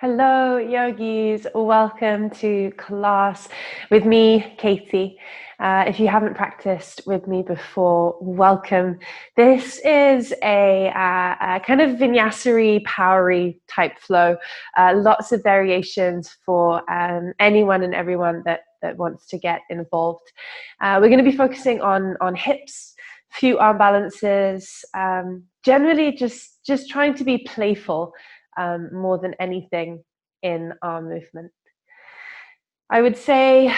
Hello, yogis. Welcome to class with me, Katie. If you haven't practiced with me before, welcome. This is a kind of vinyasari, powery type flow. Lots of variations for anyone and everyone that wants to get involved. We're going to be focusing on hips, few arm balances, generally just trying to be playful. More than anything in our movement. I would say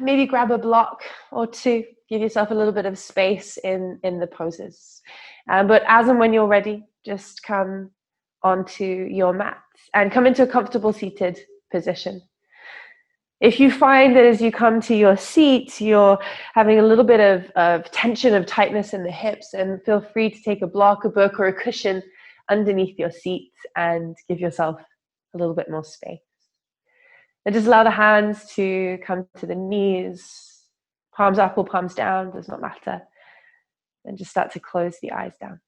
maybe grab a block or two, give yourself a little bit of space in the poses. But as and when you're ready, just come onto your mat and come into a comfortable seated position. If you find that as you come to your seat, you're having a little bit of tension, of tightness in the hips, and feel free to take a block, a book, or a cushion underneath your seat and give yourself a little bit more space. And just allow the hands to come to the knees, palms up or palms down, does not matter. And just start to close the eyes down.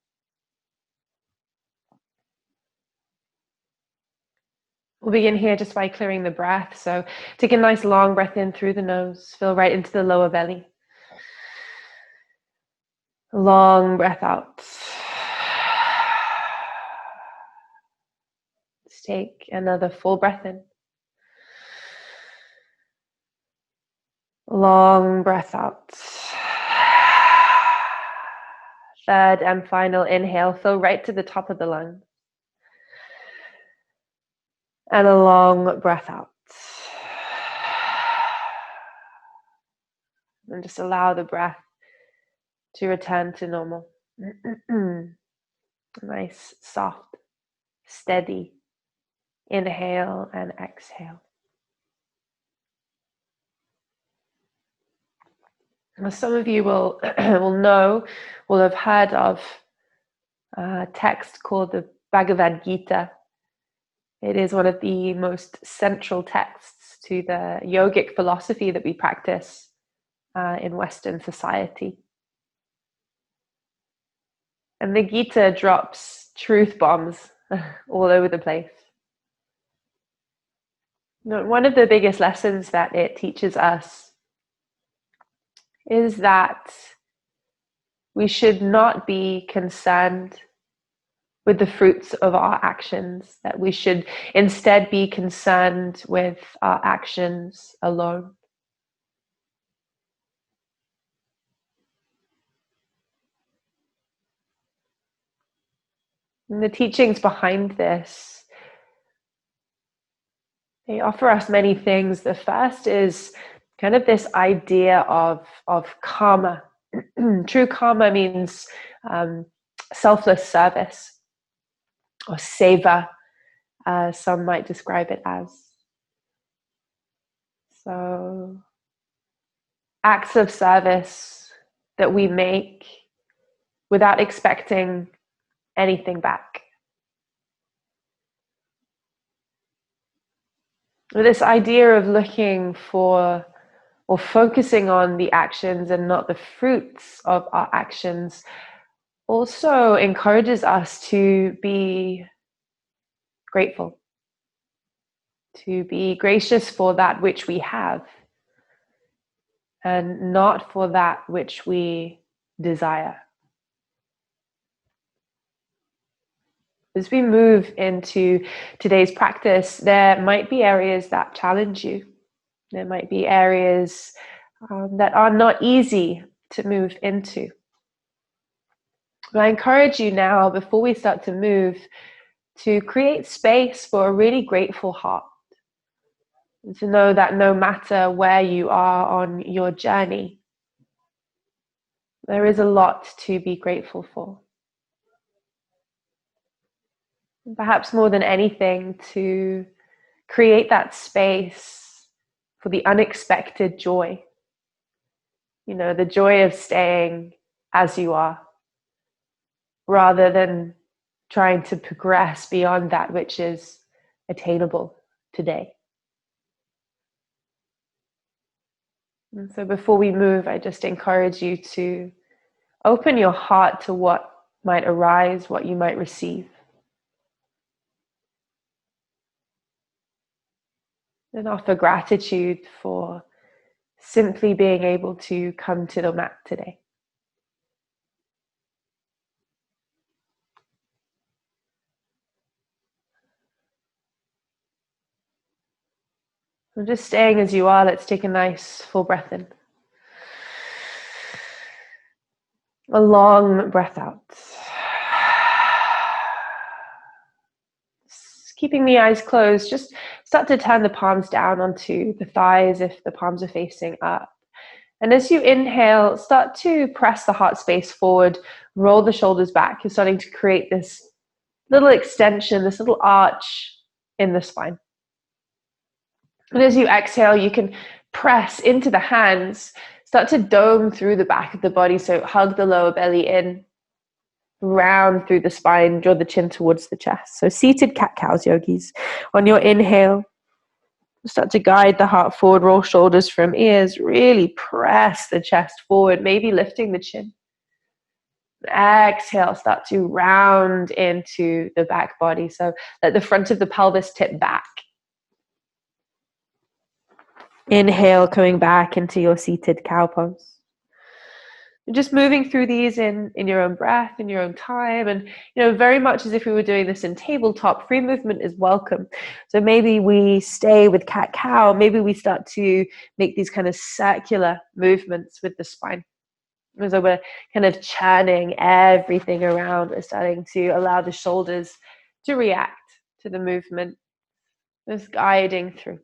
We'll begin here just by clearing the breath. So take a nice long breath in through the nose, fill right into the lower belly. Long breath out. Let's take another full breath in. Long breath out. Third and final inhale, fill right to the top of the lungs. And a long breath out. And just allow the breath to return to normal. Nice, soft, steady inhale and exhale. Now, some of you will have heard of a text called the Bhagavad Gita. It is one of the most central texts to the yogic philosophy that we practice in Western society. And the Gita drops truth bombs all over the place. One of the biggest lessons that it teaches us is that we should not be concerned with the fruits of our actions, that we should instead be concerned with our actions alone. And the teachings behind this, they offer us many things. The first is kind of this idea of karma. True karma means selfless service, or seva, some might describe it as. So, acts of service that we make without expecting anything back. This idea of looking for or focusing on the actions and not the fruits of our actions also encourages us to be grateful, to be gracious for that which we have and not for that which we desire. As we move into today's practice, there might be areas that challenge you. There might be areas that are not easy to move into. But I encourage you now, before we start to move, to create space for a really grateful heart. And to know that no matter where you are on your journey, there is a lot to be grateful for. Perhaps more than anything, to create that space for the unexpected joy. You know, the joy of staying as you are, rather than trying to progress beyond that which is attainable today. And so before we move, I just encourage you to open your heart to what might arise, what you might receive. and offer gratitude for simply being able to come to the mat today. And just staying as you are, let's take a nice full breath in. A long breath out. Keeping the eyes closed, just start to turn the palms down onto the thighs if the palms are facing up. And as you inhale, start to press the heart space forward, roll the shoulders back. You're starting to create this little extension, this little arch in the spine. And as you exhale, you can press into the hands, start to dome through the back of the body. So hug the lower belly in, round through the spine, draw the chin towards the chest. So seated cat-cows, yogis. On your inhale, start to guide the heart forward, roll shoulders from ears, really press the chest forward, maybe lifting the chin. Exhale, start to round into the back body. So let the front of the pelvis tip back. Inhale, coming back into your seated cow pose. Just moving through these in your own breath, in your own time. And, very much as if we were doing this in tabletop, free movement is welcome. So maybe we stay with cat-cow. Maybe we start to make these kind of circular movements with the spine. So we're kind of churning everything around. We're starting to allow the shoulders to react to the movement. Just guiding through.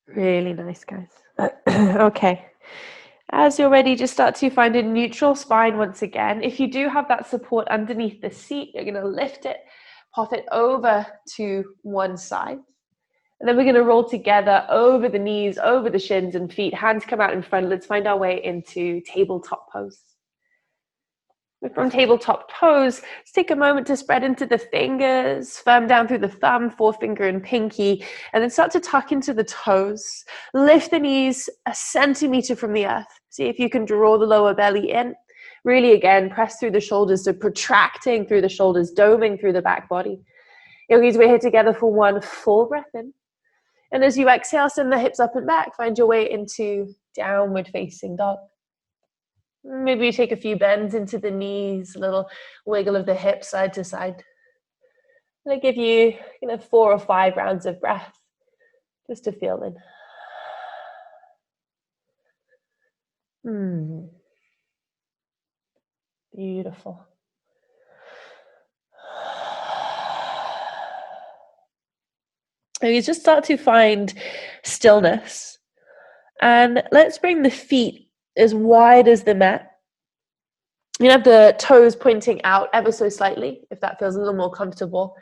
Really nice, guys. Okay. As you're ready, just start to find a neutral spine once again. If you do have that support underneath the seat, you're going to lift it, pop it over to one side. And then we're going to roll together over the knees, over the shins and feet. Hands come out in front. Let's find our way into tabletop pose. From tabletop pose, let's take a moment to spread into the fingers, firm down through the thumb, forefinger and pinky, and then start to tuck into the toes. Lift the knees a centimeter from the earth. See if you can draw the lower belly in. Really, again, press through the shoulders, so protracting through the shoulders, doming through the back body. Yogis, we're here together for one full breath in. And as you exhale, send the hips up and back. Find your way into downward facing dog. Maybe you take a few bends into the knees, a little wiggle of the hips side to side. And I give you 4 or 5 rounds of breath just to feel in. Beautiful. And you just start to find stillness. And let's bring the feet as wide as the mat. You have the toes pointing out ever so slightly, if that feels a little more comfortable.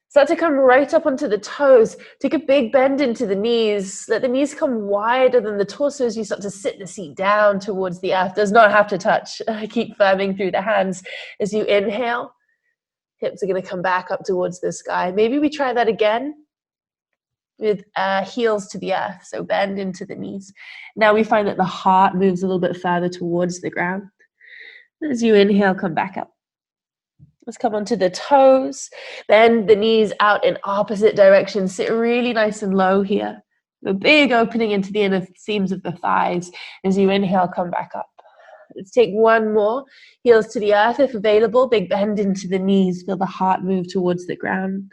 Start to come right up onto the toes. Take a big bend into the knees. Let the knees come wider than the torso as you start to sit the seat down towards the earth. Does not have to touch. Keep firming through the hands. As you inhale, hips are going to come back up towards the sky. Maybe we try that again with heels to the earth. So bend into the knees. Now we find that the heart moves a little bit further towards the ground. As you inhale, come back up. Let's come onto the toes. Bend the knees out in opposite directions. Sit really nice and low here. A big opening into the inner seams of the thighs. As you inhale, come back up. Let's take one more. Heels to the earth if available. Big bend into the knees. Feel the heart move towards the ground.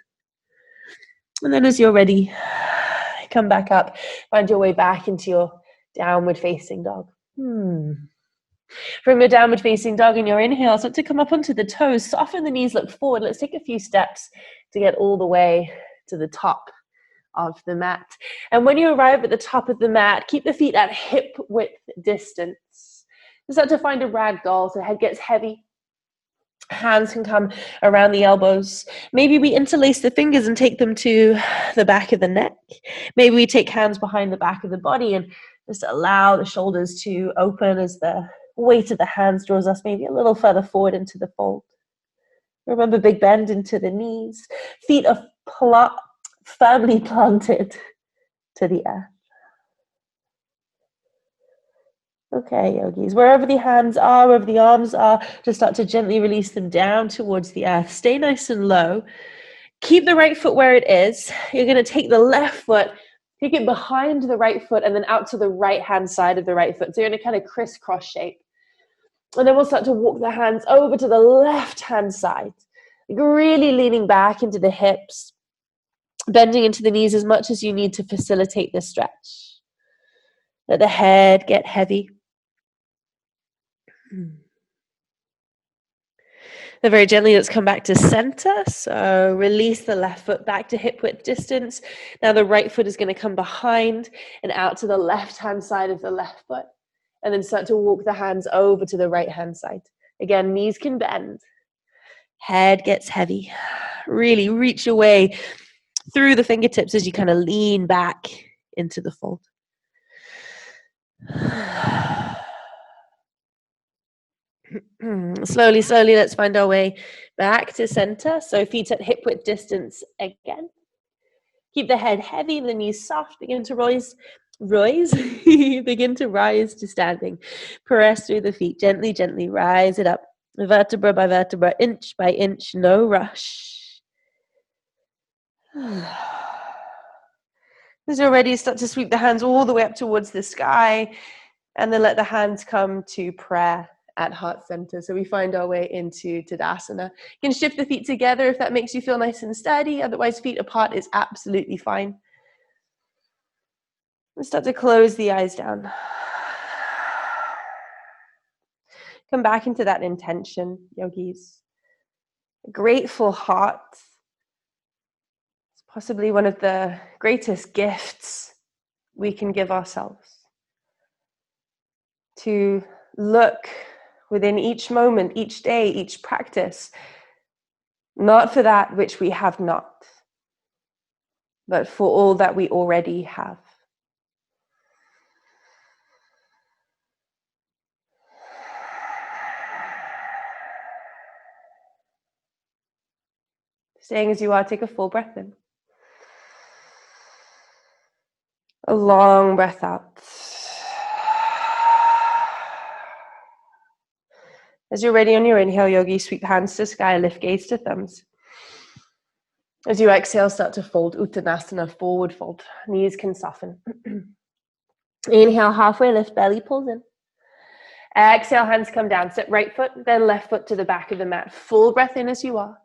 And then as you're ready, come back up. Find your way back into your downward facing dog. From your downward facing dog in your inhale, start to come up onto the toes. Soften the knees, look forward. Let's take a few steps to get all the way to the top of the mat. And when you arrive at the top of the mat, keep the feet at hip width distance. Start to find a ragdoll, so head gets heavy. Hands can come around the elbows. Maybe we interlace the fingers and take them to the back of the neck. Maybe we take hands behind the back of the body and just allow the shoulders to open as the weight of the hands draws us maybe a little further forward into the fold. Remember, big bend into the knees. Feet are firmly planted to the earth. Okay, yogis, wherever the hands are, wherever the arms are, just start to gently release them down towards the earth. Stay nice and low. Keep the right foot where it is. You're going to take the left foot, take it behind the right foot, and then out to the right-hand side of the right foot. So you're in a kind of crisscross shape. And then we'll start to walk the hands over to the left-hand side, really leaning back into the hips, bending into the knees as much as you need to facilitate the stretch. Let the head get heavy. Then very gently, let's come back to center. So release the left foot back to hip width distance. Now the right foot is going to come behind and out to the left-hand side of the left foot. And then start to walk the hands over to the right-hand side. Again, knees can bend. Head gets heavy. Really reach your way through the fingertips as you kind of lean back into the fold. Slowly, let's find our way back to center. So feet at hip width distance again. Keep the head heavy, the knees soft. Begin to rise. Begin to rise to standing. Press through the feet. Gently, gently rise it up. Vertebra by vertebra, inch by inch, no rush. As you're ready, start to sweep the hands all the way up towards the sky. And then let the hands come to prayer at heart center. So we find our way into Tadasana. You can shift the feet together if that makes you feel nice and steady. Otherwise, feet apart is absolutely fine. And start to close the eyes down. Come back into that intention, yogis. A grateful heart. It's possibly one of the greatest gifts we can give ourselves. To look within each moment, each day, each practice, not for that which we have not, but for all that we already have. Staying as you are, take a full breath in. A long breath out. As you're ready on your inhale, yogi, sweep hands to sky, lift gaze to thumbs. As you exhale, start to fold, Uttanasana, forward fold. Knees can soften. Inhale, halfway lift, belly pulls in. Exhale, hands come down. Step right foot, then left foot to the back of the mat. Full breath in as you are.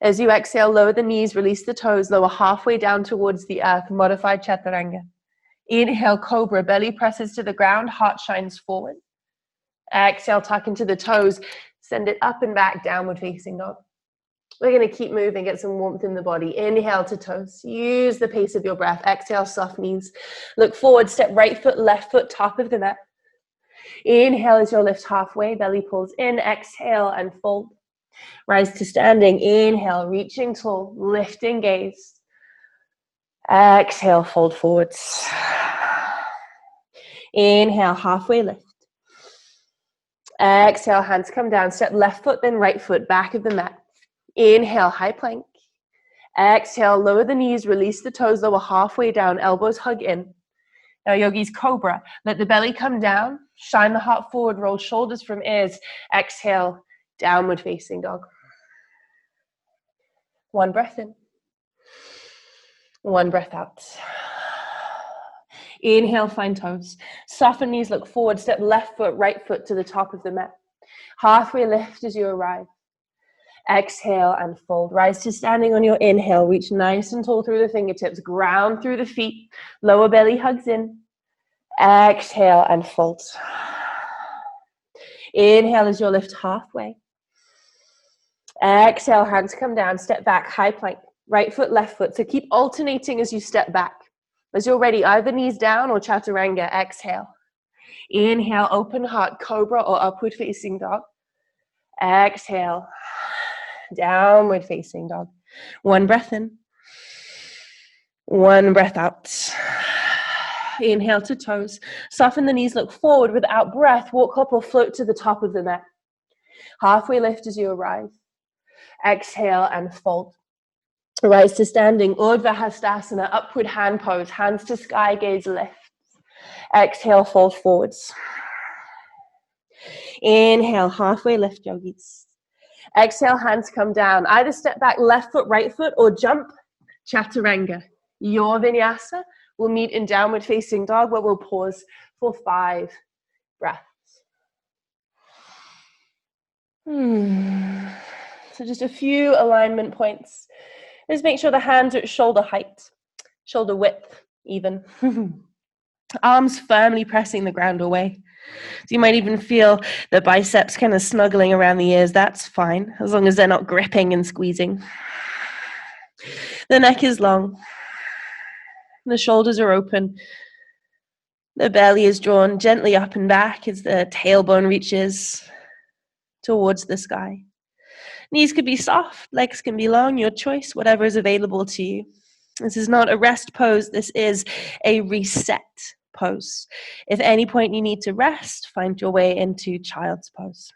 As you exhale, lower the knees, release the toes, lower halfway down towards the earth, modified chaturanga. Inhale, cobra, belly presses to the ground, heart shines forward. Exhale, tuck into the toes, send it up and back, downward facing dog. We're going to keep moving, get some warmth in the body. Inhale to toes. Use the pace of your breath. Exhale, soft knees. Look forward, step right foot, left foot, top of the mat. Inhale as you lift halfway, belly pulls in. Exhale and fold. Rise to standing. Inhale, reaching tall, lifting gaze. Exhale, fold forwards. Inhale, halfway lift. Exhale, hands come down. Step left foot, then right foot, back of the mat. Inhale, high plank. Exhale, lower the knees, release the toes, lower halfway down, elbows hug in. Now, yogis, cobra. Let the belly come down, shine the heart forward, roll shoulders from ears. Exhale, downward facing dog. One breath in. One breath out. Inhale, find toes. Soften knees, look forward. Step left foot, right foot to the top of the mat. Halfway lift as you arrive. Exhale and fold. Rise to standing on your inhale. Reach nice and tall through the fingertips. Ground through the feet. Lower belly hugs in. Exhale and fold. Inhale as you lift halfway. Exhale, hands come down. Step back, high plank. Right foot, left foot. So keep alternating as you step back. As you're ready, either knees down or chaturanga. Exhale. Inhale, open heart, cobra or upward facing dog. Exhale. Downward facing dog. One breath in. One breath out. Inhale to toes. Soften the knees, look forward without breath. Walk up or float to the top of the mat. Halfway lift as you arrive. Exhale and fold. Rise to standing. Urdhva Hastasana, upward hand pose. Hands to sky, gaze lift. Exhale, fold forwards. Inhale, halfway lift, yogis. Exhale, hands come down. Either step back, left foot, right foot, or jump, chaturanga. Your vinyasa will meet in downward facing dog, where we'll pause for 5 breaths. So just a few alignment points. Just make sure the hands are at shoulder height, shoulder width even. Arms firmly pressing the ground away. So you might even feel the biceps kind of snuggling around the ears. That's fine, as long as they're not gripping and squeezing. The neck is long. The shoulders are open. The belly is drawn gently up and back as the tailbone reaches towards the sky. Knees could be soft, legs can be long, your choice, whatever is available to you. This is not a rest pose, this is a reset pose. If at any point you need to rest, find your way into child's pose.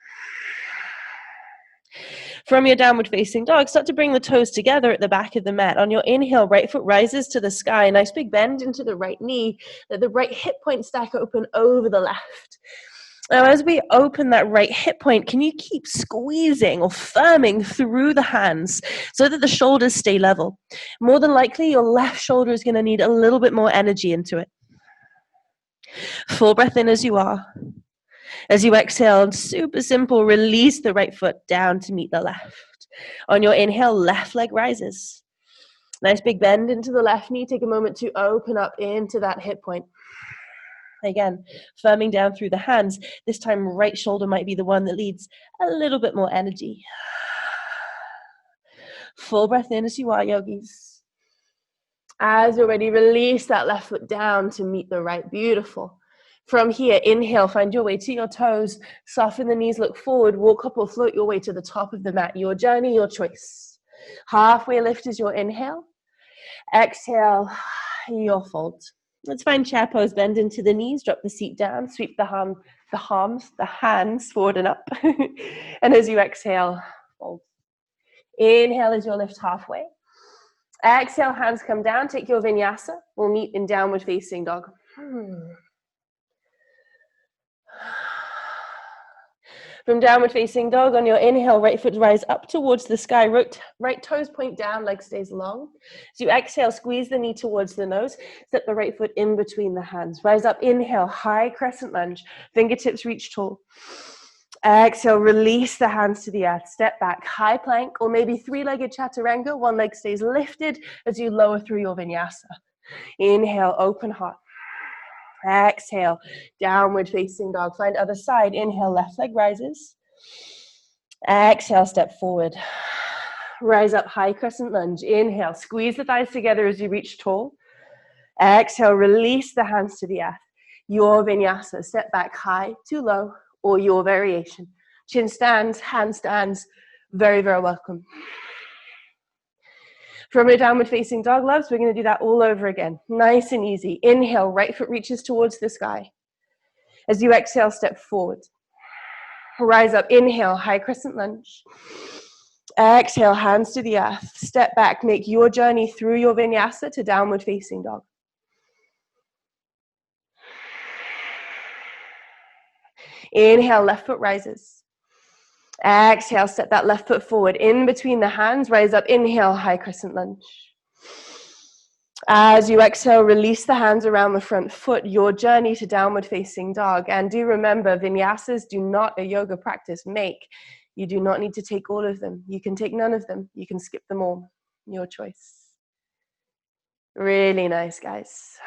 From your downward facing dog, start to bring the toes together at the back of the mat. On your inhale, right foot rises to the sky. Nice big bend into the right knee. Let the right hip point stack open over the left. Now, as we open that right hip point, can you keep squeezing or firming through the hands so that the shoulders stay level? More than likely, your left shoulder is going to need a little bit more energy into it. Full breath in as you are. As you exhale, super simple, release the right foot down to meet the left. On your inhale, left leg rises. Nice big bend into the left knee. Take a moment to open up into that hip point. Again, firming down through the hands. This time, right shoulder might be the one that needs a little bit more energy. Full breath in as you are, yogis. As you're ready, release that left foot down to meet the right. Beautiful. From here, inhale, find your way to your toes. Soften the knees, look forward. Walk up or float your way to the top of the mat. Your journey, your choice. Halfway lift is your inhale. Exhale, your fold. Let's find chair pose. Bend into the knees, drop the seat down, sweep the hands forward and up. And as you exhale, fold. Inhale as you lift halfway. Exhale, hands come down. Take your vinyasa. We'll meet in downward facing dog. From downward facing dog, on your inhale, right foot rise up towards the sky. Right toes point down, leg stays long. As you exhale, squeeze the knee towards the nose. Step the right foot in between the hands. Rise up, inhale, high crescent lunge. Fingertips reach tall. Exhale, release the hands to the earth. Step back, high plank, or maybe three-legged chaturanga. One leg stays lifted as you lower through your vinyasa. Inhale, open heart. Exhale, downward facing dog. Find other side. Inhale, left leg rises. Exhale, step forward. Rise up, high crescent lunge. Inhale, squeeze the thighs together as you reach tall. Exhale, release the hands to the earth. Your vinyasa. Step back, high to low, or your variation. Chin stands, hand stands. Very, very welcome. From your downward facing dog, loves, we're going to do that all over again. Nice and easy. Inhale, right foot reaches towards the sky. As you exhale, step forward. Rise up, inhale, high crescent lunge. Exhale, hands to the earth. Step back, make your journey through your vinyasa to downward facing dog. Inhale, left foot rises. Exhale, step that left foot forward. In between the hands, rise up, inhale, high crescent lunge. As you exhale, release the hands around the front foot, your journey to downward facing dog. And do remember, vinyasas do not a yoga practice make. You do not need to take all of them. You can take none of them. You can skip them all. Your choice. Really nice, guys.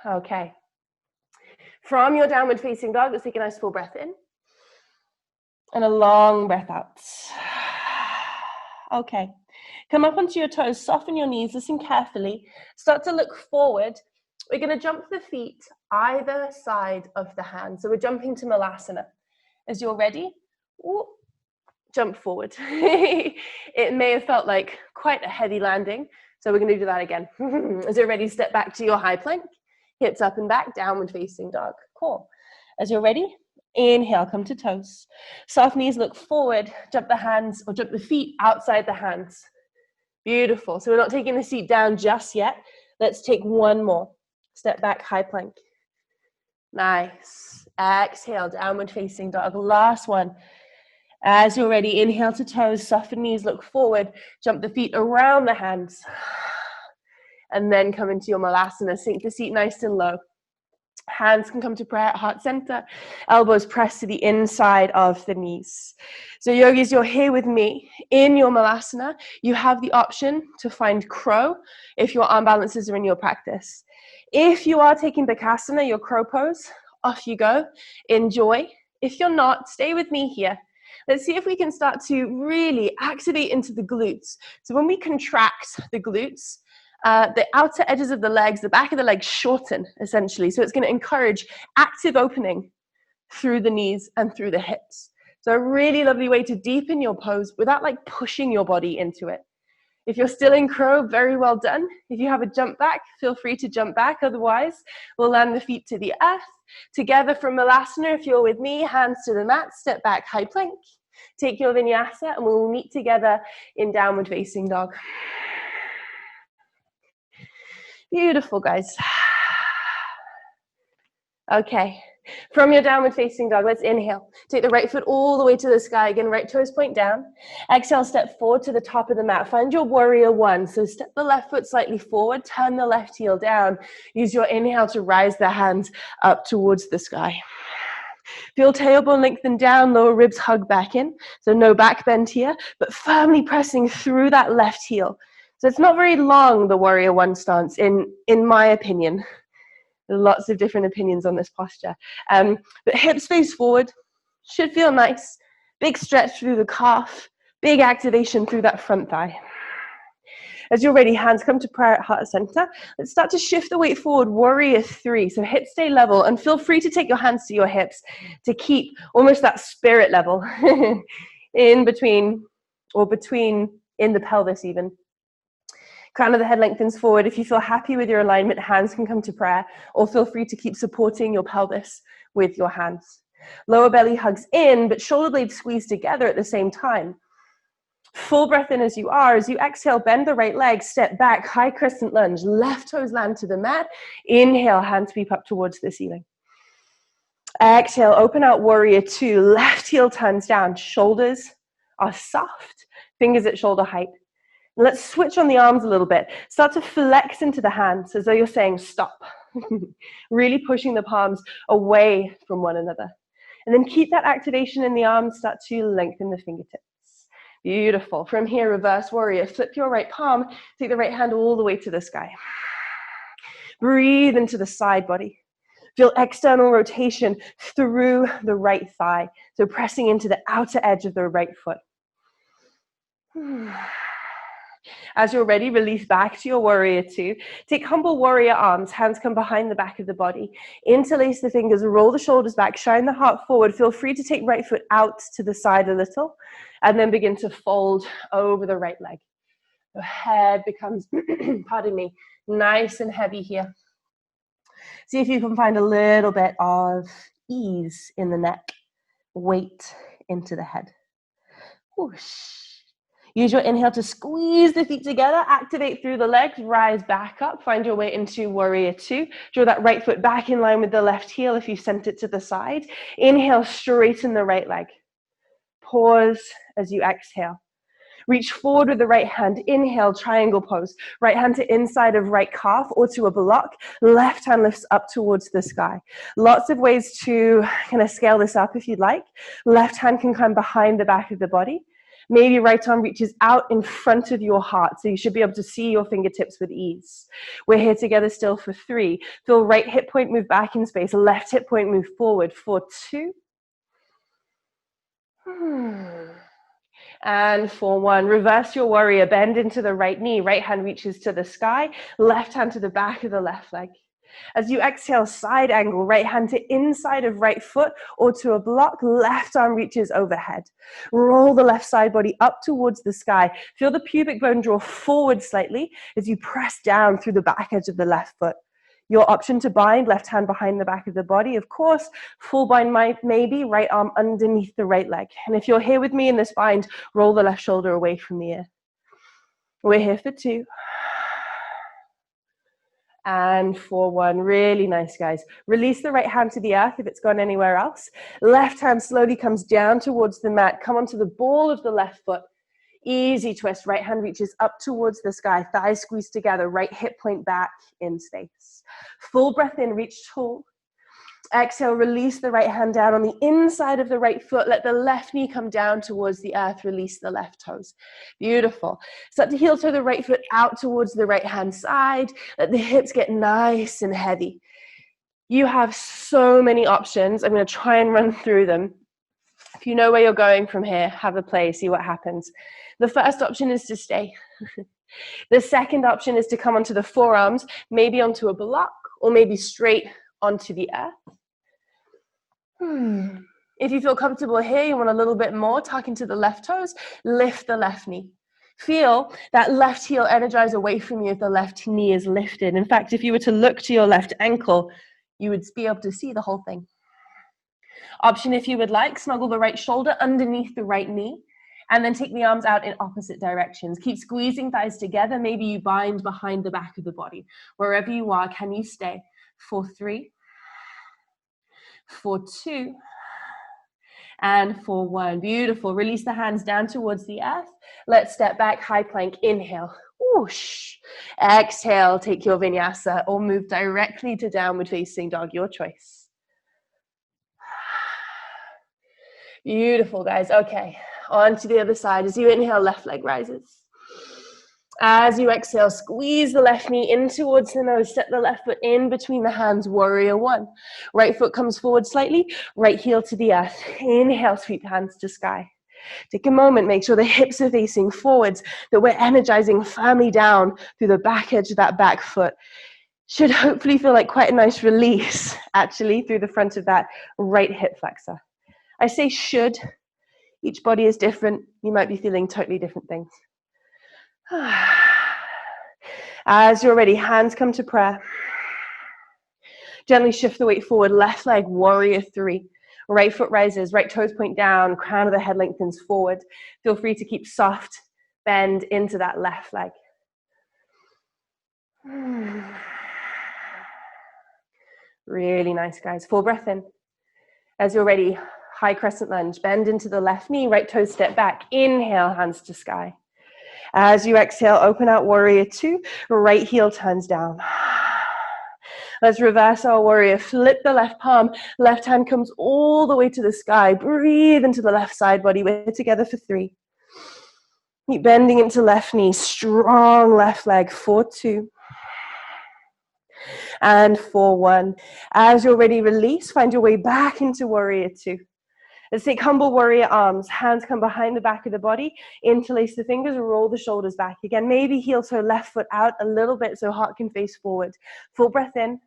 Okay. From your downward facing dog, let's take a nice full breath in. And a long breath out. Okay. Come up onto your toes, soften your knees, listen carefully. Start to look forward. We're going to jump the feet either side of the hand. So we're jumping to Malasana. As you're ready, jump forward. It may have felt like quite a heavy landing. So we're going to do that again. As you're ready, step back to your high plank. Hips up and back, downward facing dog. Cool. As you're ready, inhale, come to toes. Soft knees, look forward. Jump the hands or jump the feet outside the hands. Beautiful. So we're not taking the seat down just yet. Let's take one more. Step back, high plank. Nice. Exhale, downward facing dog. Last one. As you're ready, inhale to toes, soften knees, look forward, jump the feet around the hands. And then come into your malasana. Sink the seat nice and low. Hands can come to prayer at heart center. Elbows press to the inside of the knees. So yogis, you're here with me in your malasana. You have the option to find crow if your arm balances are in your practice. If you are taking bakasana, your crow pose, off you go. Enjoy. If you're not, stay with me here. Let's see if we can start to really activate into the glutes. So when we contract the glutes, the outer edges of the legs, the back of the legs shorten, essentially. So it's going to encourage active opening through the knees and through the hips. So a really lovely way to deepen your pose without like pushing your body into it. If you're still in crow, very well done. If you have a jump back, feel free to jump back. Otherwise, we'll land the feet to the earth. Together from malasana, if you're with me, hands to the mat, step back, high plank. Take your vinyasa and we'll meet together in downward facing dog. Beautiful, guys. Okay, from your downward facing dog, let's inhale. Take the right foot all the way to the sky. Again, right toes point down. Exhale, step forward to the top of the mat. Find your warrior one. So step the left foot slightly forward, turn the left heel down. Use your inhale to rise the hands up towards the sky. Feel tailbone lengthen down, lower ribs hug back in. So no back bend here, but firmly pressing through that left heel. So it's not very long, the warrior one stance, in my opinion. There are lots of different opinions on this posture. But hips face forward, should feel nice. Big stretch through the calf, big activation through that front thigh. As you're ready, hands come to prayer at heart center. Let's start to shift the weight forward, warrior three. So hips stay level, and feel free to take your hands to your hips to keep almost that spirit level in between, or between, in the pelvis even. Crown of the head lengthens forward. If you feel happy with your alignment, hands can come to prayer, or feel free to keep supporting your pelvis with your hands. Lower belly hugs in, but shoulder blades squeeze together at the same time. Full breath in as you are. As you exhale, bend the right leg, step back, high crescent lunge. Left toes land to the mat. Inhale, hands sweep up towards the ceiling. Exhale, open out warrior two. Left heel turns down. Shoulders are soft. Fingers at shoulder height. Let's switch on the arms a little bit. Start to flex into the hands as though you're saying stop. Really pushing the palms away from one another. And then keep that activation in the arms. Start to lengthen the fingertips. Beautiful. From here, reverse warrior. Flip your right palm. Take the right hand all the way to the sky. Breathe into the side body. Feel external rotation through the right thigh. So pressing into the outer edge of the right foot. As you're ready, release back to your warrior two. Take humble warrior arms. Hands come behind the back of the body. Interlace the fingers, roll the shoulders back, shine the heart forward. Feel free to take right foot out to the side a little, and then begin to fold over the right leg. The head becomes, pardon me, nice and heavy here. See if you can find a little bit of ease in the neck. Weight into the head. Whoosh. Use your inhale to squeeze the feet together, activate through the legs, rise back up, find your way into warrior two. Draw that right foot back in line with the left heel if you sent it to the side. Inhale, straighten the right leg. Pause as you exhale. Reach forward with the right hand. Inhale, triangle pose. Right hand to inside of right calf or to a block. Left hand lifts up towards the sky. Lots of ways to kind of scale this up if you'd like. Left hand can come behind the back of the body. Maybe right arm reaches out in front of your heart, so you should be able to see your fingertips with ease. We're here together still for three. Feel right hip point move back in space, left hip point move forward for two. And for one, reverse your warrior, bend into the right knee, right hand reaches to the sky, left hand to the back of the left leg. As you exhale, side angle, right hand to inside of right foot or to a block, left arm reaches overhead. Roll the left side body up towards the sky. Feel the pubic bone draw forward slightly as you press down through the back edge of the left foot. Your option to bind, left hand behind the back of the body. Of course, full bind maybe, right arm underneath the right leg. And if you're here with me in this bind, roll the left shoulder away from the ear. We're here for two. And for one. Really nice, guys. Release the right hand to the earth if it's gone anywhere else. Left hand slowly comes down towards the mat. Come onto the ball of the left foot. Easy twist. Right hand reaches up towards the sky. Thighs squeeze together. Right hip point back in space. Full breath in. Reach tall. Exhale, release the right hand down on the inside of the right foot. Let the left knee come down towards the earth. Release the left toes. Beautiful. Start to heel toe the right foot out towards the right hand side. Let the hips get nice and heavy. You have so many options. I'm going to try and run through them. If you know where you're going from here, have a play, see what happens. The first option is to stay. The second option is to come onto the forearms, maybe onto a block, or maybe straight onto the earth. If you feel comfortable here, you want a little bit more, tuck into the left toes, lift the left knee. Feel that left heel energize away from you if the left knee is lifted. In fact, if you were to look to your left ankle, you would be able to see the whole thing. Option, if you would like, snuggle the right shoulder underneath the right knee, and then take the arms out in opposite directions. Keep squeezing thighs together. Maybe you bind behind the back of the body. Wherever you are, can you stay? For 3, for 2, and for 1. Beautiful. Release the hands down towards the earth. Let's step back, high plank. Inhale. Whoosh. Exhale, take your vinyasa or move directly to downward facing dog, your choice. Beautiful, guys. Okay, on to the other side. As you inhale, left leg rises. As you exhale, squeeze the left knee in towards the nose. Step the left foot in between the hands, warrior 1. Right foot comes forward slightly, right heel to the earth. Inhale, sweep hands to sky. Take a moment, make sure the hips are facing forwards, that we're energizing firmly down through the back edge of that back foot. Should hopefully feel like quite a nice release, actually, through the front of that right hip flexor. I say should. Each body is different. You might be feeling totally different things. As you're ready, hands come to prayer. Gently shift the weight forward. Left leg, warrior 3. Right foot rises, right toes point down, crown of the head lengthens forward. Feel free to keep soft bend into that left leg. Really nice, guys. Full breath in. As you're ready, high crescent lunge. Bend into the left knee, right toes step back. Inhale, hands to sky. As you exhale, open out warrior 2. Right heel turns down. Let's reverse our warrior. Flip the left palm. Left hand comes all the way to the sky. Breathe into the left side body. We're together for 3. Keep bending into left knee. Strong left leg. For 2. And for 1. As you're ready, release. Find your way back into warrior 2. Let's take humble warrior arms. Hands come behind the back of the body. Interlace the fingers, roll the shoulders back. Again, maybe heel toe left foot out a little bit so heart can face forward. Full breath in.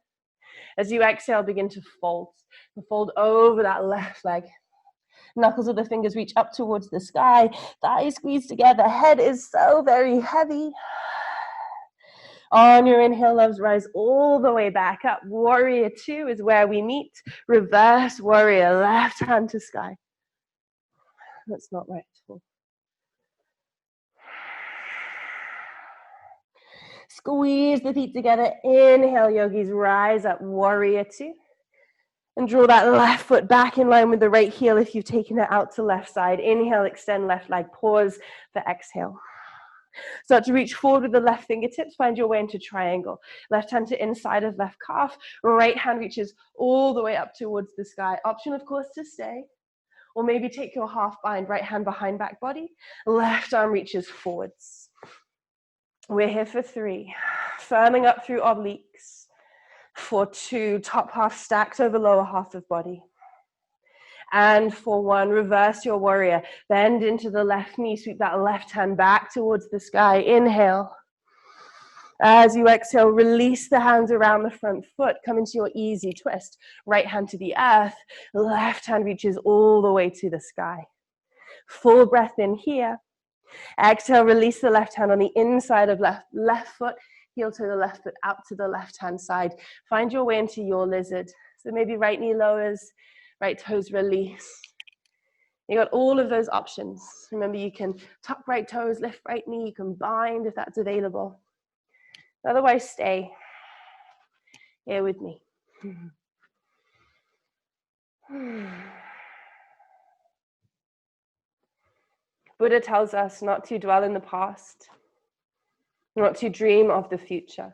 As you exhale, begin to fold. Fold over that left leg. Knuckles of the fingers reach up towards the sky. Thighs squeeze together. Head is so very heavy. On your inhale, loves, rise all the way back up. Warrior 2 is where we meet. Reverse warrior, left hand to sky. That's not right at all. Squeeze the feet together. Inhale, yogis, rise up, warrior 2. And draw that left foot back in line with the right heel if you've taken it out to left side. Inhale, extend left leg, pause for exhale. Start to reach forward with the left fingertips. Find your way into triangle. Left hand to inside of left calf. Right hand reaches all the way up towards the sky. Option, of course, to stay. Or maybe take your half bind. Right hand behind back body. Left arm reaches forwards. We're here for 3. Firming up through obliques. For 2, top half stacked over lower half of body. And for 1, reverse your warrior. Bend into the left knee, sweep that left hand back towards the sky. Inhale. As you exhale, release the hands around the front foot. Come into your easy twist. Right hand to the earth. Left hand reaches all the way to the sky. Full breath in here. Exhale, release the left hand on the inside of left foot. Heel to the left foot, out to the left-hand side. Find your way into your lizard. So maybe right knee lowers, right toes release. You got all of those options. Remember, you can tuck right toes, lift right knee. You can bind if that's available. Otherwise, stay. Here with me. Buddha tells us not to dwell in the past, not to dream of the future,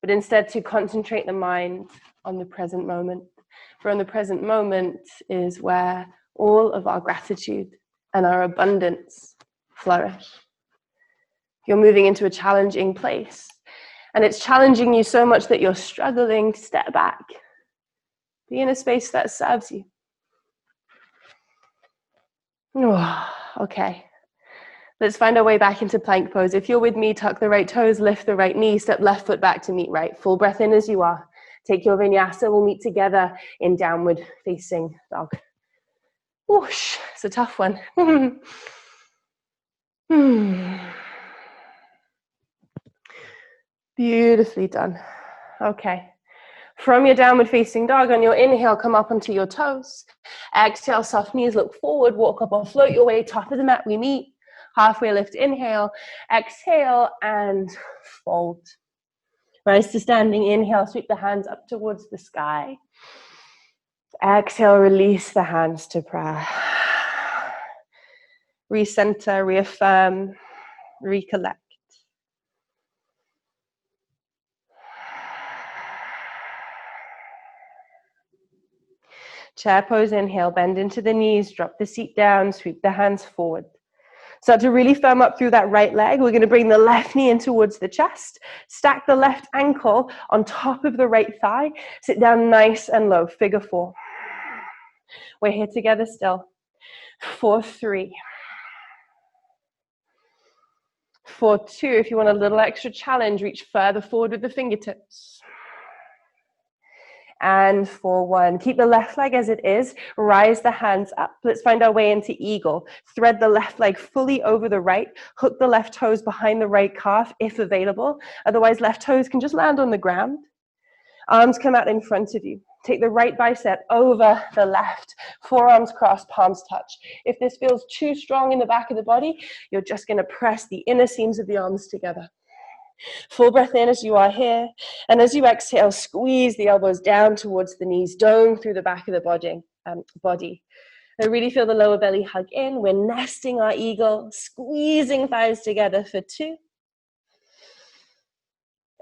but instead to concentrate the mind on the present moment. For in the present moment is where all of our gratitude and our abundance flourish. If you're moving into a challenging place, and it's challenging you so much that you're struggling, step back. Be in a space that serves you. Okay. Let's find our way back into plank pose. If you're with me, tuck the right toes, lift the right knee, step left foot back to meet right. Full breath in as you are. Take your vinyasa. We'll meet together in downward facing dog. Whoosh, it's a tough one. Beautifully done. Okay. From your downward facing dog, on your inhale, come up onto your toes. Exhale, soft knees, look forward, walk up or float your way, top of the mat, we meet. Halfway lift, inhale, exhale, and fold. Rise to standing, inhale, sweep the hands up towards the sky. Exhale, release the hands to prayer. Recenter, reaffirm, recollect. Chair pose, inhale, bend into the knees, drop the seat down, sweep the hands forward. Start to really firm up through that right leg. We're going to bring the left knee in towards the chest. Stack the left ankle on top of the right thigh. Sit down nice and low, figure four. We're here together still. 4, 3. 4, 2. If you want a little extra challenge, reach further forward with the fingertips. And 4, 1. Keep the left leg as it is. Rise the hands up. Let's find our way into eagle. Thread the left leg fully over the right. Hook the left toes behind the right calf if available. Otherwise, left toes can just land on the ground. Arms come out in front of you. Take the right bicep over the left. Forearms cross, palms touch. If this feels too strong in the back of the body, you're just going to press the inner seams of the arms together. Full breath in as you are here. And as you exhale, squeeze the elbows down towards the knees, dome through the back of the body. I really feel the lower belly hug in. We're nesting our eagle, squeezing thighs together for 2.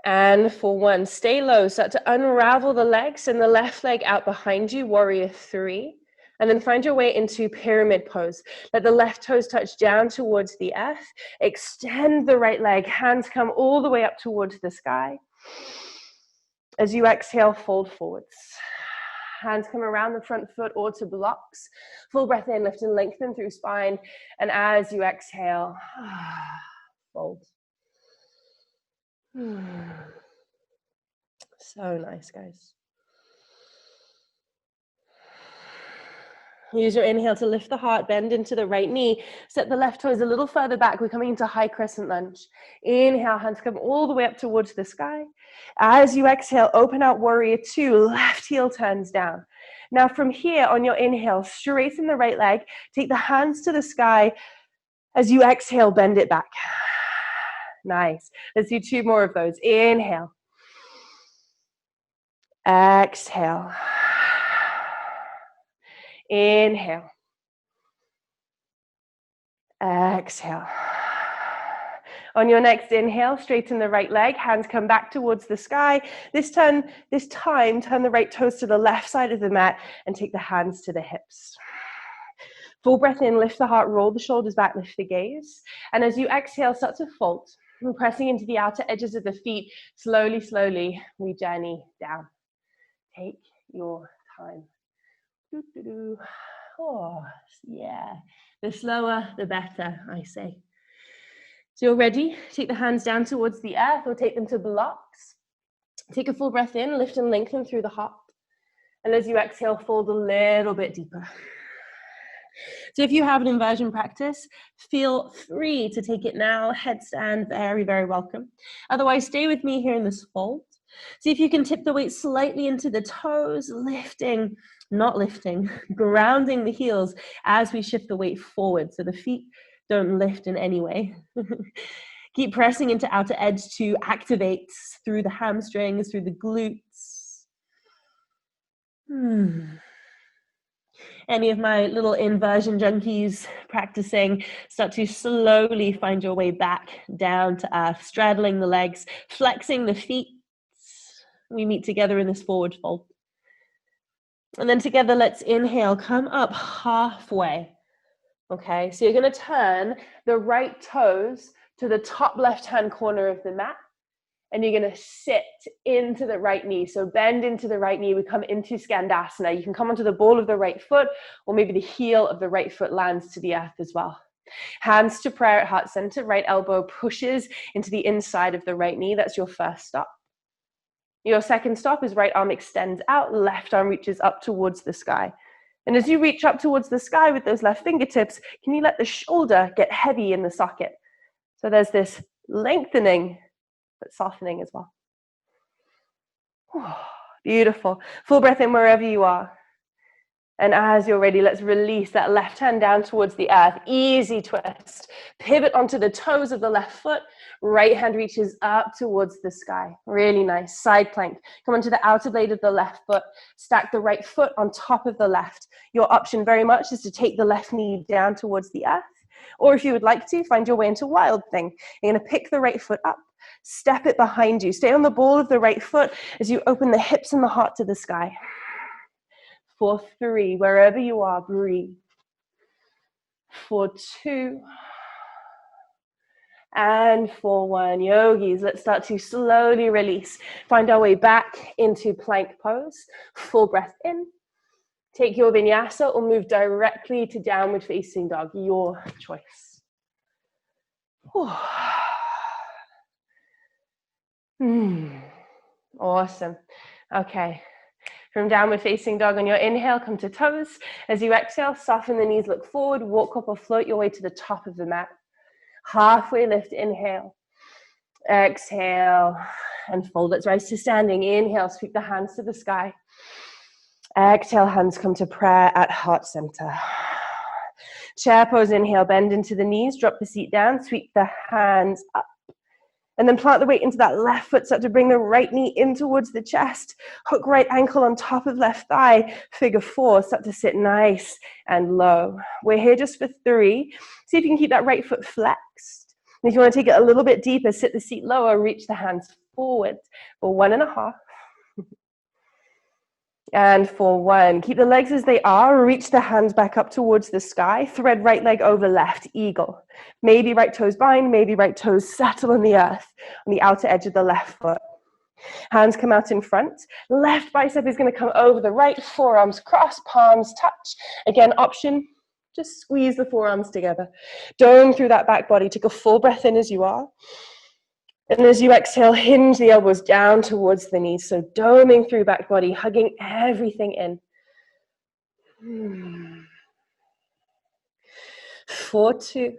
And for 1, stay low. Start to unravel the legs and the left leg out behind you, warrior 3. And then find your way into pyramid pose. Let the left toes touch down towards the earth. Extend the right leg. Hands come all the way up towards the sky. As you exhale, fold forwards. Hands come around the front foot or to blocks. Full breath in, lift and lengthen through spine. And as you exhale, fold. So nice, guys. Use your inhale to lift the heart, bend into the right knee. Set the left toes a little further back. We're coming into high crescent lunge. Inhale, hands come all the way up towards the sky. As you exhale, open out warrior 2. Left heel turns down. Now from here, on your inhale, straighten the right leg. Take the hands to the sky. As you exhale, bend it back. Nice. Let's do 2 more of those. Inhale. Exhale. Inhale. Exhale. On your next inhale, straighten the right leg. Hands come back towards the sky. This time, turn the right toes to the left side of the mat and take the hands to the hips. Full breath in, lift the heart, roll the shoulders back, lift the gaze. And as you exhale, start to fold. And pressing into the outer edges of the feet, slowly, slowly, we journey down. Take your time. Oh, yeah. The slower, the better, I say. So you're ready. Take the hands down towards the earth or take them to blocks. Take a full breath in, lift and lengthen through the heart. And as you exhale, fold a little bit deeper. So if you have an inversion practice, feel free to take it now. Headstand, very, very welcome. Otherwise, stay with me here in this fold. See if you can tip the weight slightly into the toes, lifting, not lifting, grounding the heels as we shift the weight forward so the feet don't lift in any way. Keep pressing into outer edge to activate through the hamstrings, through the glutes. Any of my little inversion junkies practicing, start to slowly find your way back down to earth, straddling the legs, flexing the feet. We meet together in this forward fold. And then together, let's inhale, come up halfway. Okay, so you're going to turn the right toes to the top left-hand corner of the mat. And you're going to sit into the right knee. So bend into the right knee. We come into Skandasana. You can come onto the ball of the right foot, or maybe the heel of the right foot lands to the earth as well. Hands to prayer at heart center. Right elbow pushes into the inside of the right knee. That's your first stop. Your second stop is right arm extends out, left arm reaches up towards the sky. And as you reach up towards the sky with those left fingertips, can you let the shoulder get heavy in the socket? So there's this lengthening, but softening as well. Beautiful. Full breath in wherever you are. And as you're ready, let's release that left hand down towards the earth. Easy twist. Pivot onto the toes of the left foot. Right hand reaches up towards the sky. Really nice. Side plank. Come onto the outer blade of the left foot. Stack the right foot on top of the left. Your option very much is to take the left knee down towards the earth. Or if you would like to, find your way into wild thing. You're going to pick the right foot up. Step it behind you. Stay on the ball of the right foot as you open the hips and the heart to the sky. For 3, wherever you are, breathe. For 2. And for 1. Yogis, let's start to slowly release. Find our way back into plank pose. Full breath in. Take your vinyasa or move directly to downward facing dog. Your choice. Awesome. Okay. From downward facing dog on your inhale, come to toes. As you exhale, soften the knees, look forward, walk up or float your way to the top of the mat. Halfway lift, inhale. Exhale and fold. Let's rise to standing. Inhale, sweep the hands to the sky. Exhale, hands come to prayer at heart center. Chair pose, inhale, bend into the knees, drop the seat down, sweep the hands up. And then plant the weight into that left foot, start to bring the right knee in towards the chest. Hook right ankle on top of left thigh. Figure 4, start to sit nice and low. We're here just for 3. See if you can keep that right foot flexed. And if you want to take it a little bit deeper, sit the seat lower, reach the hands forward for 1.5. And for 1, keep the legs as they are, reach the hands back up towards the sky, thread right leg over left, eagle. Maybe right toes bind, maybe right toes settle on the earth, on the outer edge of the left foot. Hands come out in front, left bicep is going to come over the right, forearms cross, palms touch. Again, option, just squeeze the forearms together. Dome through that back body, take a full breath in as you are. And as you exhale, hinge the elbows down towards the knees. So doming through back body, hugging everything in. 4, 2.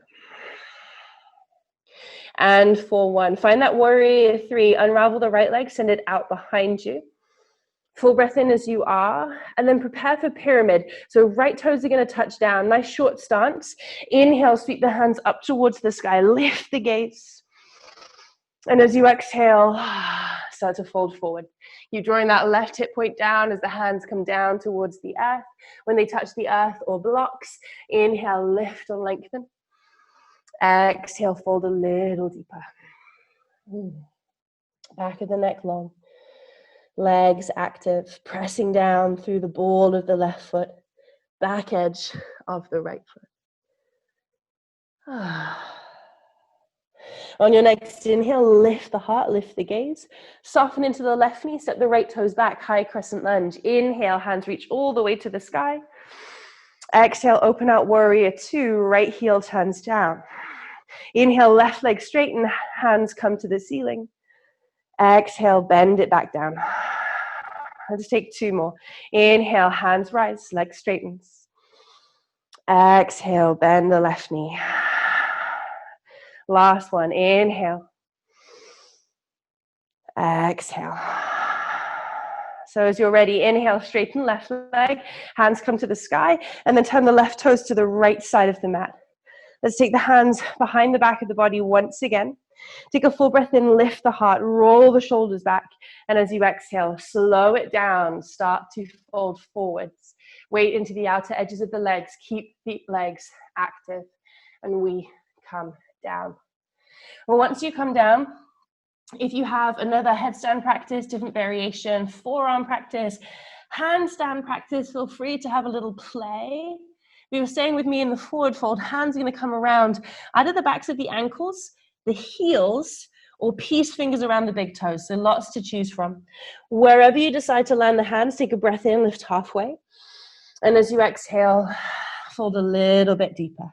And for 1. Find that warrior 3. Unravel the right leg, send it out behind you. Full breath in as you are. And then prepare for pyramid. So right toes are going to touch down. Nice short stance. Inhale, sweep the hands up towards the sky. Lift the gaze. And as you exhale, start to fold forward. You're drawing that left hip point down as the hands come down towards the earth. When they touch the earth or blocks, inhale, lift and lengthen. Exhale, fold a little deeper. Back of the neck long. Legs active, pressing down through the ball of the left foot, back edge of the right foot. On your next inhale, lift the heart, lift the gaze. Soften into the left knee, step the right toes back, high crescent lunge. Inhale, hands reach all the way to the sky. Exhale, open out warrior 2, right heel turns down. Inhale, left leg straighten, hands come to the ceiling. Exhale, bend it back down. Let's take 2 more. Inhale, hands rise, leg straightens. Exhale, bend the left knee. Last one, inhale. Exhale. So as you're ready, inhale, straighten left leg, hands come to the sky, and then turn the left toes to the right side of the mat. Let's take the hands behind the back of the body once again. Take a full breath in, lift the heart, roll the shoulders back. And as you exhale, slow it down, start to fold forwards. Weight into the outer edges of the legs, keep the legs active. And we come down. Well, once you come down, if you have another headstand practice, different variation, forearm practice, handstand practice, feel free to have a little play. If you were staying with me in the forward fold, hands are going to come around either the backs of the ankles, the heels, or peace fingers around the big toes. So lots to choose from. Wherever you decide to land the hands, take a breath in, lift halfway. And as you exhale, fold a little bit deeper.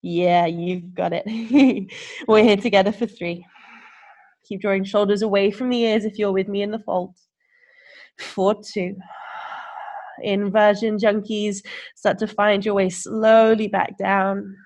Yeah, you've got it. We're here together for 3. Keep drawing shoulders away from the ears if you're with me in the fold. 4, 2. Inversion junkies, start to find your way slowly back down.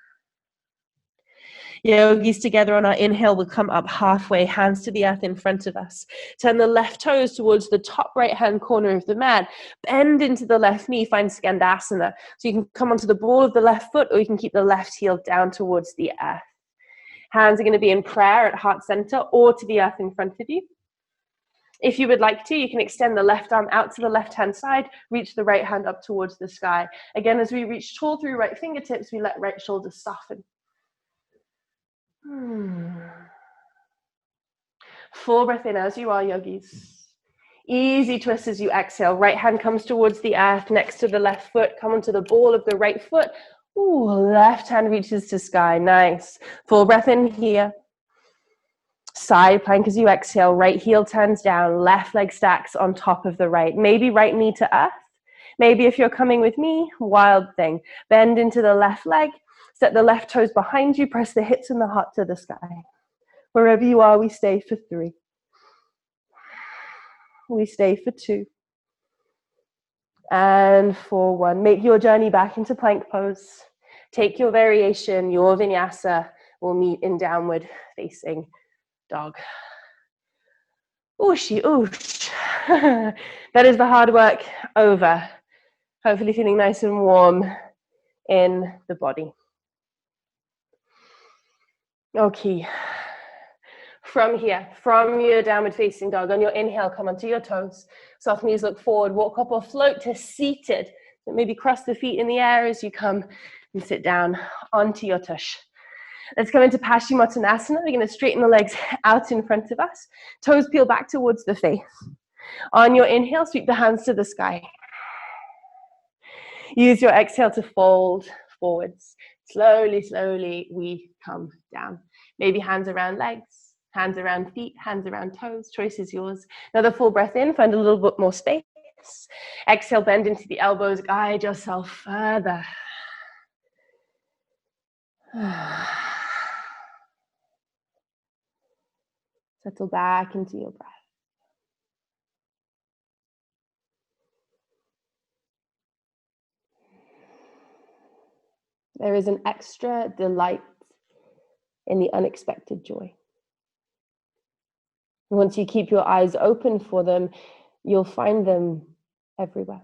Yogis together on our inhale will come up halfway, hands to the earth in front of us. Turn the left toes towards the top right-hand corner of the mat. Bend into the left knee, find Skandasana. So you can come onto the ball of the left foot, or you can keep the left heel down towards the earth. Hands are going to be in prayer at heart center or to the earth in front of you. If you would like to, you can extend the left arm out to the left-hand side, reach the right hand up towards the sky. Again, as we reach tall through right fingertips, we let right shoulder soften. Full breath in as you are, yogis. Easy twist as you exhale. Right hand comes towards the earth, next to the left foot. Come onto the ball of the right foot. Ooh, left hand reaches to sky. Nice. Full breath in here. Side plank as you exhale. Right heel turns down. Left leg stacks on top of the right. Maybe right knee to earth. Maybe if you're coming with me, wild thing. Bend into the left leg. Set the left toes behind you. Press the hips and the heart to the sky. Wherever you are, we stay for 3. We stay for 2. And for 1. Make your journey back into plank pose. Take your variation, your vinyasa. We'll meet in downward facing dog. Ooshi oosh. That is the hard work over. Hopefully feeling nice and warm in the body. Okay. From here, from your downward facing dog, on your inhale, come onto your toes. Soft knees look forward, walk up or float to seated. So maybe cross the feet in the air as you come and sit down onto your tush. Let's come into Paschimottanasana. We're going to straighten the legs out in front of us. Toes peel back towards the face. On your inhale, sweep the hands to the sky. Use your exhale to fold forwards. Slowly, slowly, we come down. Maybe hands around legs, hands around feet, hands around toes. Choice is yours. Another full breath in, find a little bit more space. Exhale, bend into the elbows, guide yourself further. Settle back into your breath. There is an extra delight in the unexpected joy. Once you keep your eyes open for them, you'll find them everywhere.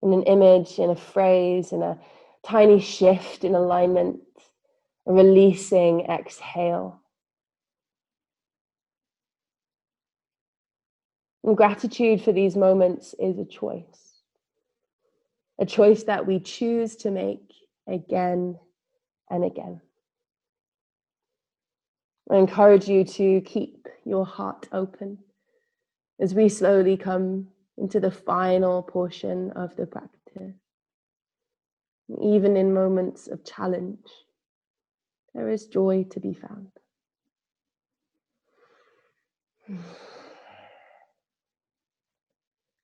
In an image, in a phrase, in a tiny shift in alignment, a releasing exhale. And gratitude for these moments is a choice that we choose to make again and again. I encourage you to keep your heart open as we slowly come into the final portion of the practice. Even in moments of challenge, there is joy to be found.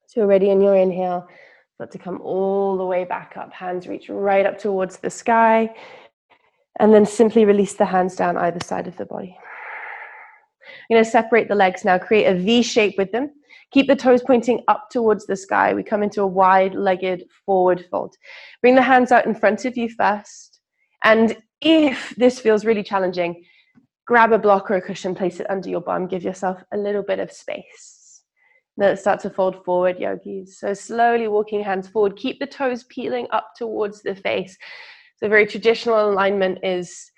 So you're ready on your inhale. Start to come all the way back up. Hands reach right up towards the sky. And then simply release the hands down either side of the body. You're going to separate the legs now. Create a V shape with them. Keep the toes pointing up towards the sky. We come into a wide-legged forward fold. Bring the hands out in front of you first. And if this feels really challenging, grab a block or a cushion, place it under your bum. Give yourself a little bit of space. Then start to fold forward, yogis. So slowly walking hands forward. Keep the toes peeling up towards the face. So very traditional alignment is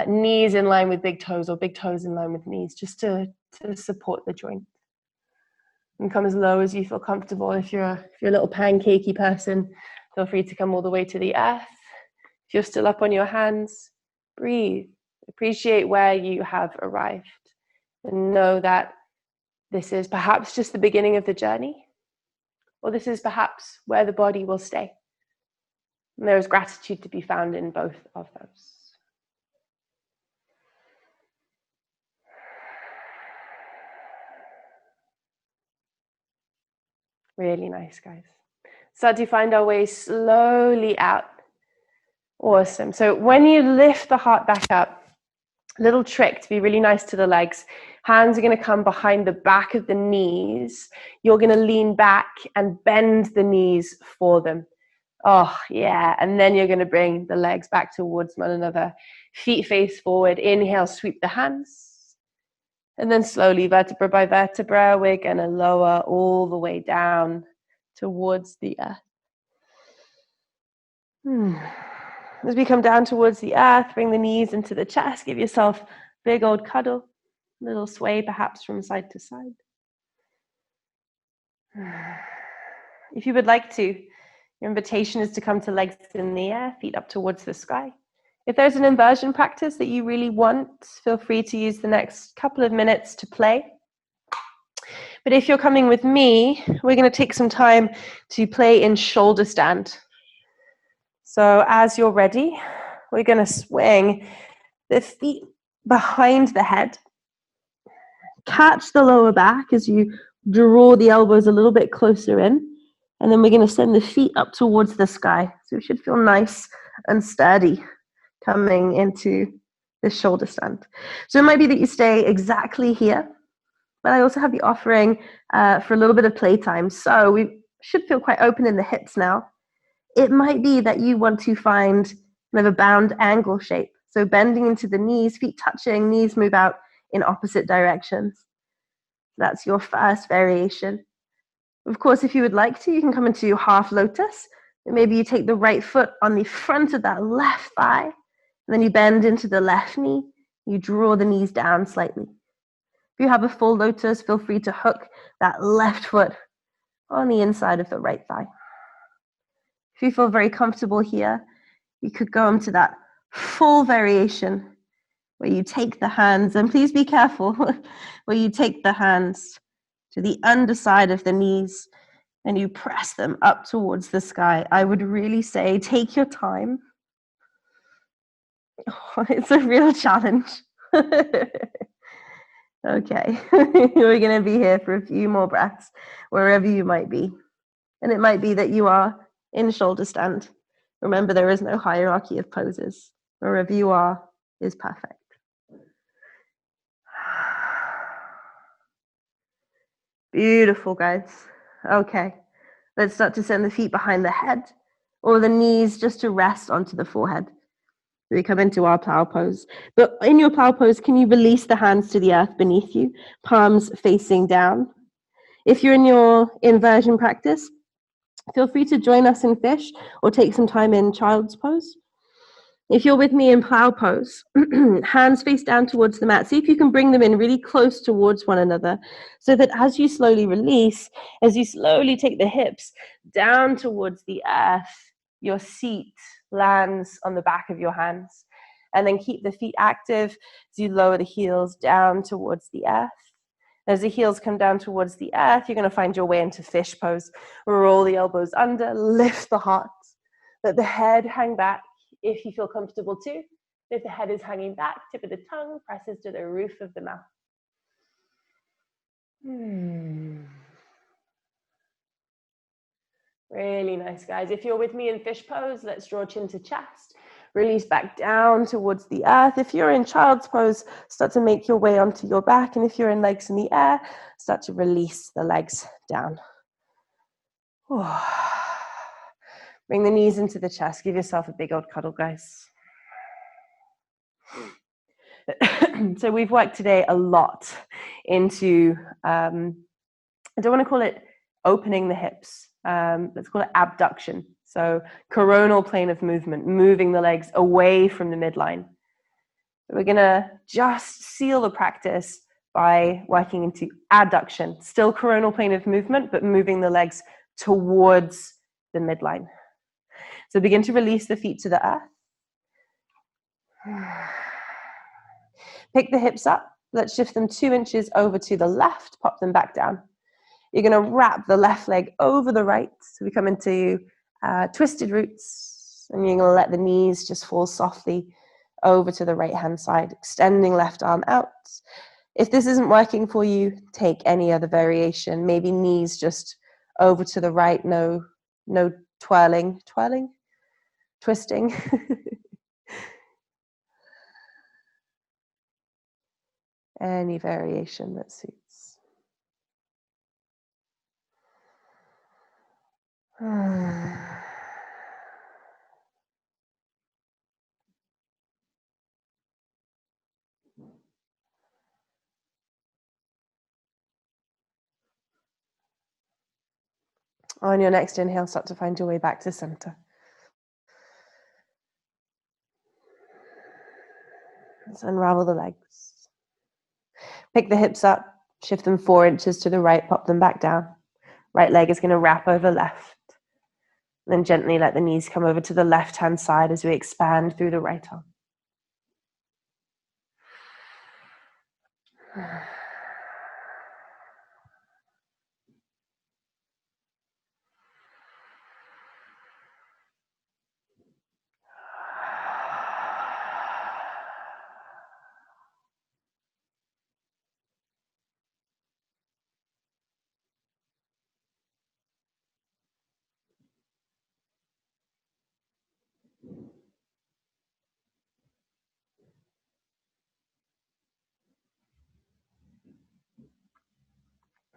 knees in line with big toes or big toes in line with knees, just to support the joint. And come as low as you feel comfortable. If you're a little pancakey person, feel free to come all the way to the earth. If you're still up on your hands, breathe. Appreciate where you have arrived. And know that this is perhaps just the beginning of the journey, or this is perhaps where the body will stay. And there is gratitude to be found in both of those. Really nice, guys. Start to find our way slowly out. Awesome. So when you lift the heart back up, little trick to be really nice to the legs. Hands are going to come behind the back of the knees. You're going to lean back and bend the knees for them. Oh, yeah. And then you're going to bring the legs back towards one another. Feet face forward. Inhale, sweep the hands. And then slowly, vertebra by vertebra, we're going to lower all the way down towards the earth. As we come down towards the earth, bring the knees into the chest. Give yourself a big old cuddle. A little sway perhaps from side to side. If you would like to, your invitation is to come to legs in the air, feet up towards the sky. If there's an inversion practice that you really want, feel free to use the next couple of minutes to play. But if you're coming with me, we're going to take some time to play in shoulder stand. So as you're ready, we're going to swing the feet behind the head. Catch the lower back as you draw the elbows a little bit closer in. And then we're going to send the feet up towards the sky. So it should feel nice and sturdy coming into this shoulder stand. So it might be that you stay exactly here, but I also have the offering for a little bit of playtime. So we should feel quite open in the hips now. It might be that you want to find kind of a bound angle shape. So bending into the knees, feet touching, knees move out in opposite directions. That's your first variation. Of course, if you would like to, you can come into half lotus. And maybe you take the right foot on the front of that left thigh, and then you bend into the left knee. You draw the knees down slightly. If you have a full lotus, feel free to hook that left foot on the inside of the right thigh. If you feel very comfortable here, you could go into that full variation where you take the hands, and please be careful, where you take the hands to the underside of the knees and you press them up towards the sky. I would really say take your time. Oh, it's a real challenge. Okay, we're going to be here for a few more breaths, wherever you might be. And it might be that you are in shoulder stand. Remember, there is no hierarchy of poses. Wherever you are is perfect. Beautiful, guys. Okay, let's start to send the feet behind the head or the knees just to rest onto the forehead. We come into our plow pose. But in your plow pose, can you release the hands to the earth beneath you, palms facing down? If you're in your inversion practice, feel free to join us in fish or take some time in child's pose. If you're with me in plow pose, hands face down towards the mat. See if you can bring them in really close towards one another so that as you slowly release, as you slowly take the hips down towards the earth, your seat lands on the back of your hands. And then keep the feet active as you lower the heels down towards the earth. As the heels come down towards the earth, you're going to find your way into fish pose. Roll the elbows under, lift the heart, let the head hang back if you feel comfortable too. If the head is hanging back, tip of the tongue presses to the roof of the mouth. Really nice, guys. If you're with me in fish pose, let's draw chin to chest. Release back down towards the earth. If you're in child's pose, start to make your way onto your back. And if you're in legs in the air, start to release the legs down. Bring the knees into the chest. Give yourself a big old cuddle, guys. So we've worked today a lot into, I don't want to call it opening the hips. Let's call it abduction. So coronal plane of movement, moving the legs away from the midline. We're going to just seal the practice by working into adduction, still coronal plane of movement, but moving the legs towards the midline. So begin to release the feet to the earth. Pick the hips up. Let's shift them 2 inches over to the left, pop them back down. You're going to wrap the left leg over the right. So we come into twisted roots, and you're going to let the knees just fall softly over to the right-hand side, extending left arm out. If this isn't working for you, take any other variation. Maybe knees just over to the right, no twisting. Any variation that suits. On your next inhale, start to find your way back to center. Let's unravel the legs. Pick the hips up, shift them 4 inches to the right, pop them back down. Right leg is going to wrap over left. Then gently let the knees come over to the left-hand side as we expand through the right arm.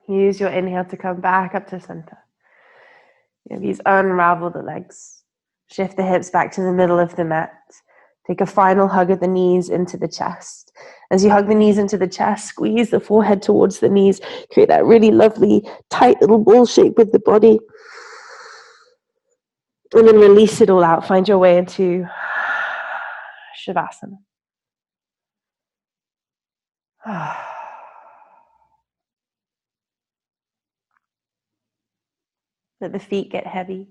Use your inhale to come back up to center. Maybe unravel the legs. Shift the hips back to the middle of the mat. Take a final hug of the knees into the chest. As you hug the knees into the chest, squeeze the forehead towards the knees. Create that really lovely, tight little ball shape with the body. And then release it all out. Find your way into Savasana. Let the feet get heavy.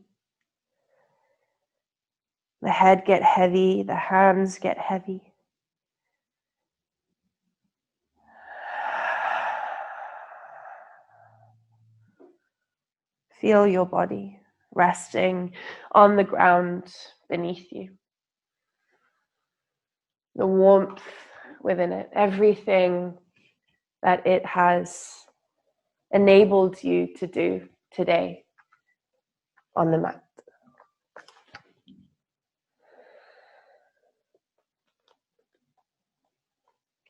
The head get heavy. The hands get heavy. Feel your body resting on the ground beneath you. The warmth within it, everything that it has enabled you to do today on the mat.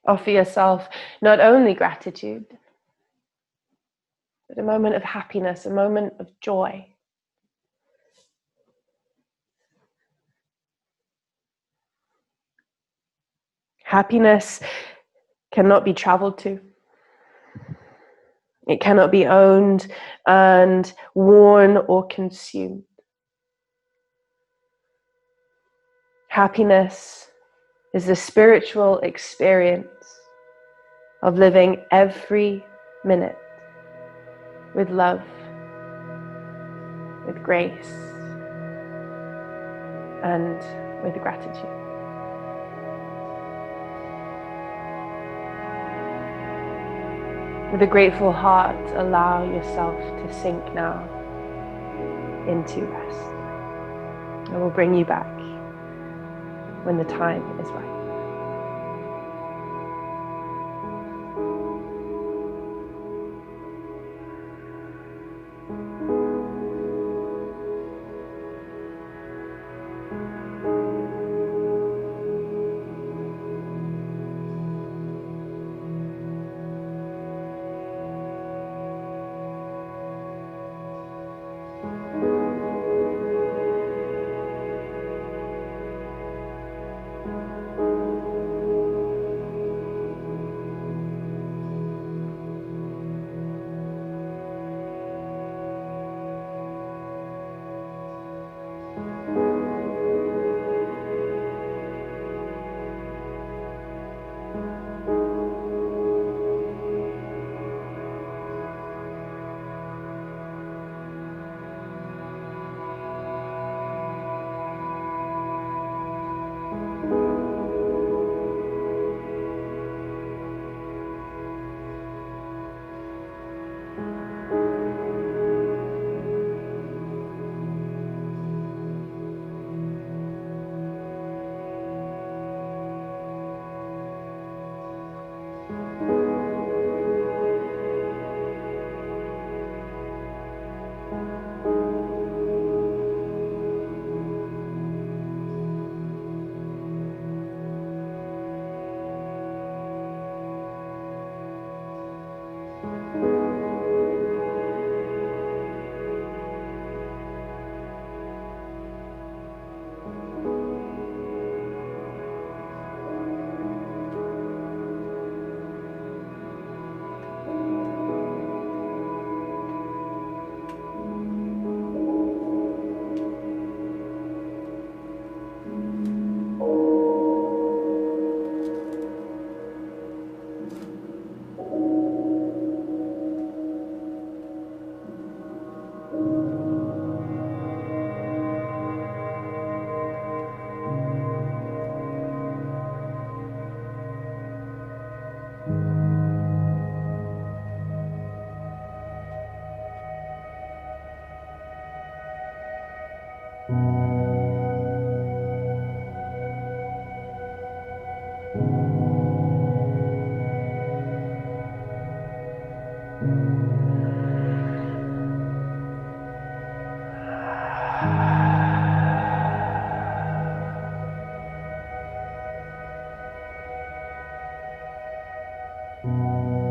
Offer yourself not only gratitude, but a moment of happiness, a moment of joy. Happiness cannot be traveled to. It cannot be owned, earned, worn, or consumed. Happiness is the spiritual experience of living every minute with love, with grace, and with gratitude. With a grateful heart, allow yourself to sink now into rest. I will bring you back when the time is right.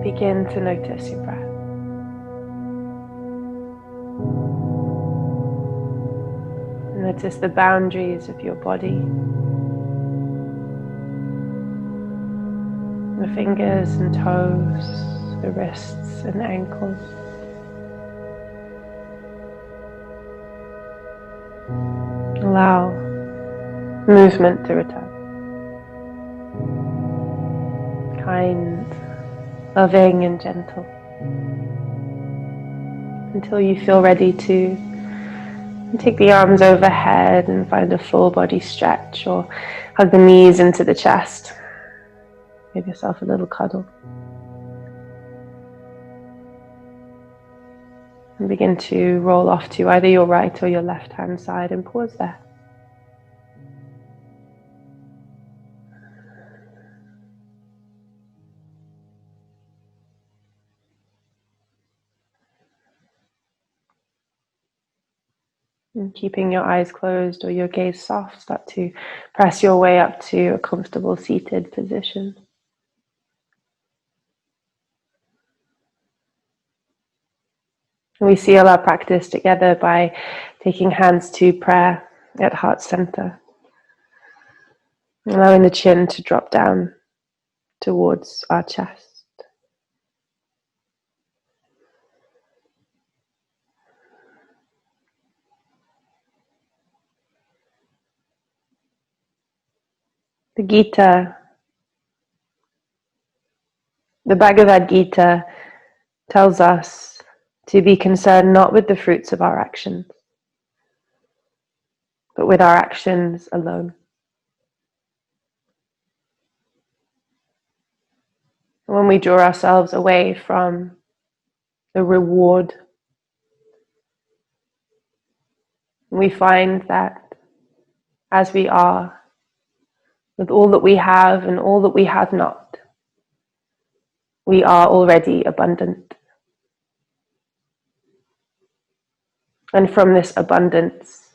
Begin to notice your breath. Notice the boundaries of your body, the fingers and toes, the wrists and ankles. Allow movement to return. Kind, loving and gentle. Until you feel ready to take the arms overhead and find a full body stretch, or hug the knees into the chest. Give yourself a little cuddle. And begin to roll off to either your right or your left hand side and pause there. And keeping your eyes closed or your gaze soft, start to press your way up to a comfortable seated position. We seal our practice together by taking hands to prayer at heart center, allowing the chin to drop down towards our chest. The Gita, the Bhagavad Gita, tells us to be concerned not with the fruits of our actions, but with our actions alone. When we draw ourselves away from the reward, we find that as we are, with all that we have and all that we have not, we are already abundant. And from this abundance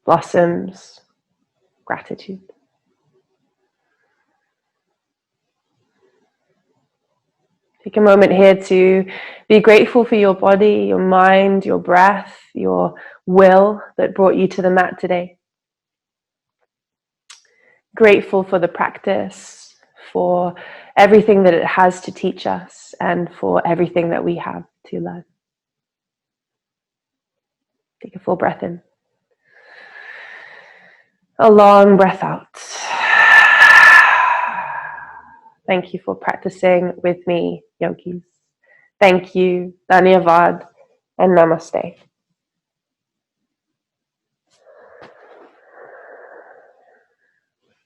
blossoms gratitude. Take a moment here to be grateful for your body, your mind, your breath, your will that brought you to the mat today. Grateful for the practice, for everything that it has to teach us, and for everything that we have to learn. Take a full breath in. A long breath out. Thank you for practicing with me, yogis. Thank you, Dhanyavad, and Namaste.